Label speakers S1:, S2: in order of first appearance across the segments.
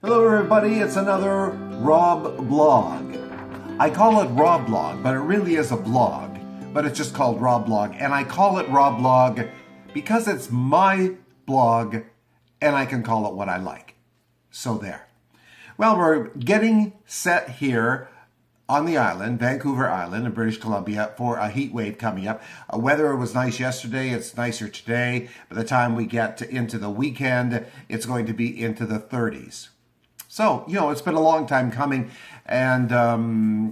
S1: Hello everybody, it's another Rob blog. I call it Rob blog, but it really is a blog, but it's just called Rob blog. And I call it Rob blog because it's my blog and I can call it what I like. So there. Well, we're getting set here on the island, Vancouver Island in British Columbia, for a heat wave coming up. Weather was nice yesterday. It's nicer today. By the time we get into the weekend, it's going to be into the 30s. So, it's been a long time coming, and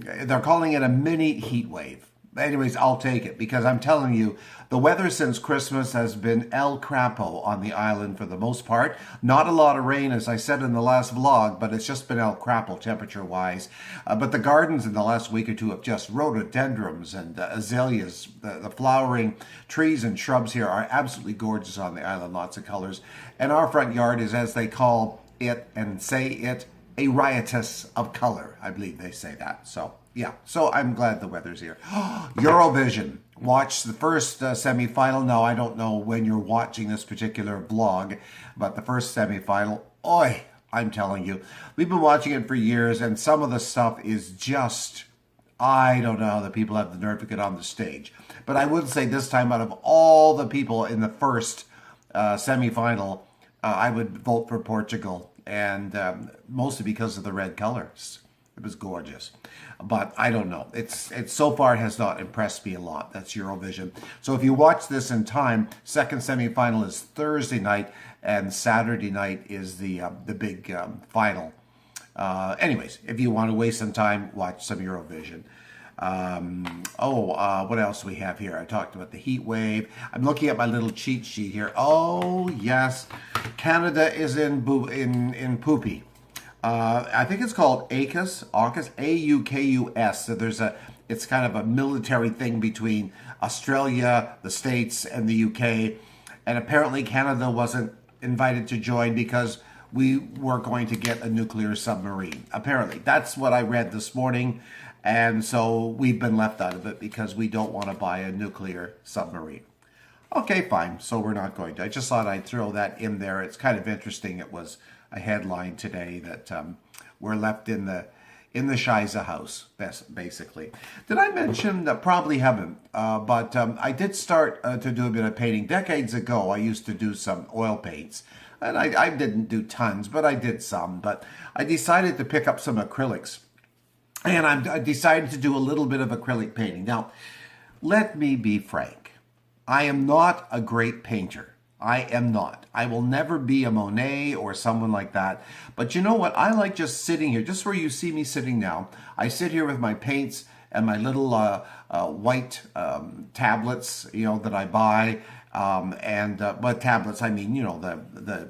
S1: they're calling it a mini heat wave. Anyways, I'll take it, because I'm telling you, the weather since Christmas has been El Crapo on the island for the most part. Not a lot of rain, as I said in the last vlog, but it's just been El Crapo temperature-wise. But the gardens in the last week or two have just rhododendrons and azaleas. The flowering trees and shrubs here are absolutely gorgeous on the island, lots of colors. And our front yard is, as they call it and say it, a riotous of color. I believe they say that. So yeah, so I'm glad the weather's here. Eurovision. Watch the first semi-final. Now, I don't know when you're watching this particular vlog, but the first semi-final, oi, I'm telling you, we've been watching it for years, and some of the stuff is just, I don't know how the people have the nerve to get on the stage. But I would say this time, out of all the people in the first semi-final, I would vote for Portugal, and mostly because of the red colors. It was gorgeous. But I don't know. It's so far has not impressed me a lot. That's Eurovision. So if you watch this in time, second semifinal is Thursday night, and Saturday night is the big final. Anyways, if you want to waste some time, watch some Eurovision. What else do we have here? I talked about the heat wave. I'm looking at my little cheat sheet here. Oh, yes. Canada is in poopy. I think it's called AUKUS, A-U-K-U-S. So it's kind of a military thing between Australia, the States, and the UK. And apparently Canada wasn't invited to join because we were going to get a nuclear submarine. Apparently. That's what I read this morning. And so we've been left out of it because we don't want to buy a nuclear submarine. Okay, fine. So we're not going to. I just thought I'd throw that in there. It's kind of interesting. It was a headline today that we're left in the Shiza house, basically. Did I mention that? Probably haven't, but I did start to do a bit of painting. Decades ago, I used to do some oil paints. And I didn't do tons, but I did some. But I decided to pick up some acrylics. And I decided to do a little bit of acrylic painting. Now, let me be frank. I am not a great painter. I am not. I will never be a Monet or someone like that. But you know what? I like just sitting here, just where you see me sitting now. I sit here with my paints and my little white tablets, that I buy. By tablets, I mean, the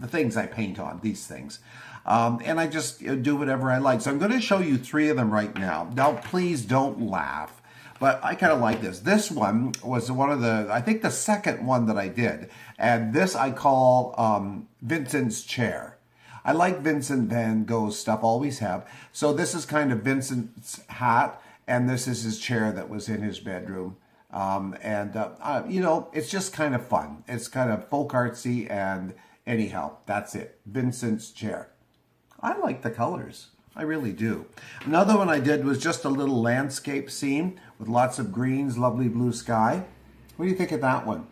S1: things I paint on, these things. And I just do whatever I like. So I'm going to show you 3 of them right now. Now, please don't laugh. But I kind of like this. This one was I think the second one that I did. And this I call Vincent's chair. I like Vincent van Gogh's stuff, always have. So this is kind of Vincent's hat, and this is his chair that was in his bedroom. It's just kind of fun. It's kind of folk artsy, and anyhow, that's it. Vincent's chair. I like the colors. I really do. Another one I did was just a little landscape scene with lots of greens, lovely blue sky. What do you think of that one?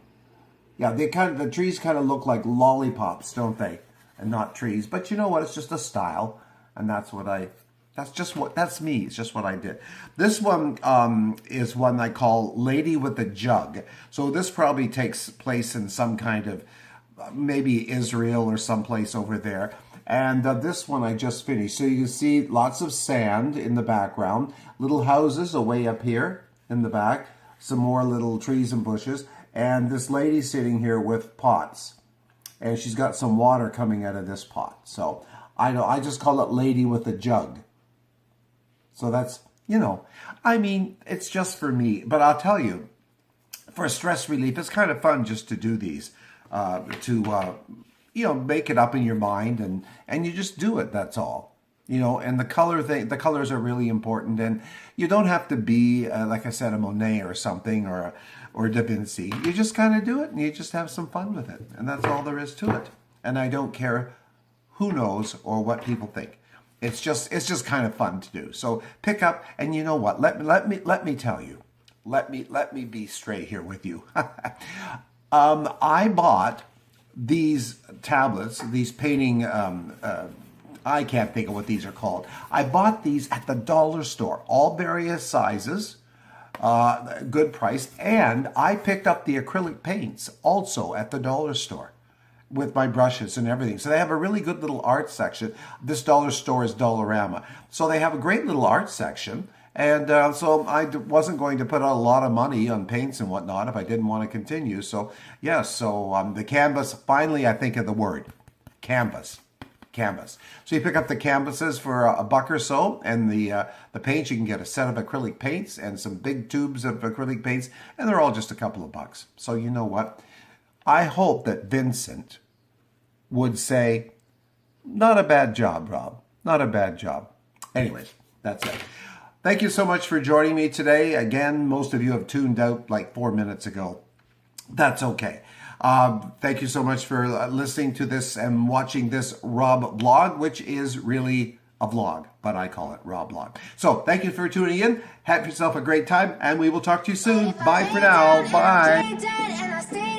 S1: Yeah, the trees kind of look like lollipops, don't they? And not trees. But you know what? It's just a style, and that's me. It's just what I did. This one is one I call Lady with a Jug. So this probably takes place in some kind of maybe Israel or someplace over there. And this one I just finished. So you can see lots of sand in the background, little houses away up here in the back, some more little trees and bushes, and this lady sitting here with pots. And she's got some water coming out of this pot. So I just call it Lady with a Jug. So that's, it's just for me. But I'll tell you, for stress relief, it's kind of fun just to do these, make it up in your mind, and you just do it, that's all. And the colors are really important, and you don't have to be, like I said, a Monet or something, or Da Vinci. You just kind of do it, and you just have some fun with it, and that's all there is to it. And I don't care who knows, or what people think. It's just kind of fun to do. So pick up, and you know what? Let me tell you. Let me be straight here with you. I bought these tablets, these painting. I can't think of what these are called. I bought these at the dollar store, all various sizes, good price, and I picked up the acrylic paints also at the dollar store with my brushes and everything. So they have a really good little art section. This dollar store is Dollarama. So they have a great little art section. And so I wasn't going to put out a lot of money on paints and whatnot if I didn't want to continue. So, yeah, so the canvas, finally I think of the word, canvas. So you pick up the canvases for a buck or so, and the paints, you can get a set of acrylic paints and some big tubes of acrylic paints, and they're all just a couple of bucks. So you know what? I hope that Vincent would say, not a bad job, Rob. Not a bad job. Anyways, that's it. Thank you so much for joining me today. Again, most of you have tuned out like 4 minutes ago. That's okay. Thank you so much for listening to this and watching this Rob blog, which is really a vlog, but I call it Rob blog. So thank you for tuning in. Have yourself a great time, and we will talk to you soon. Bye for now. Bye.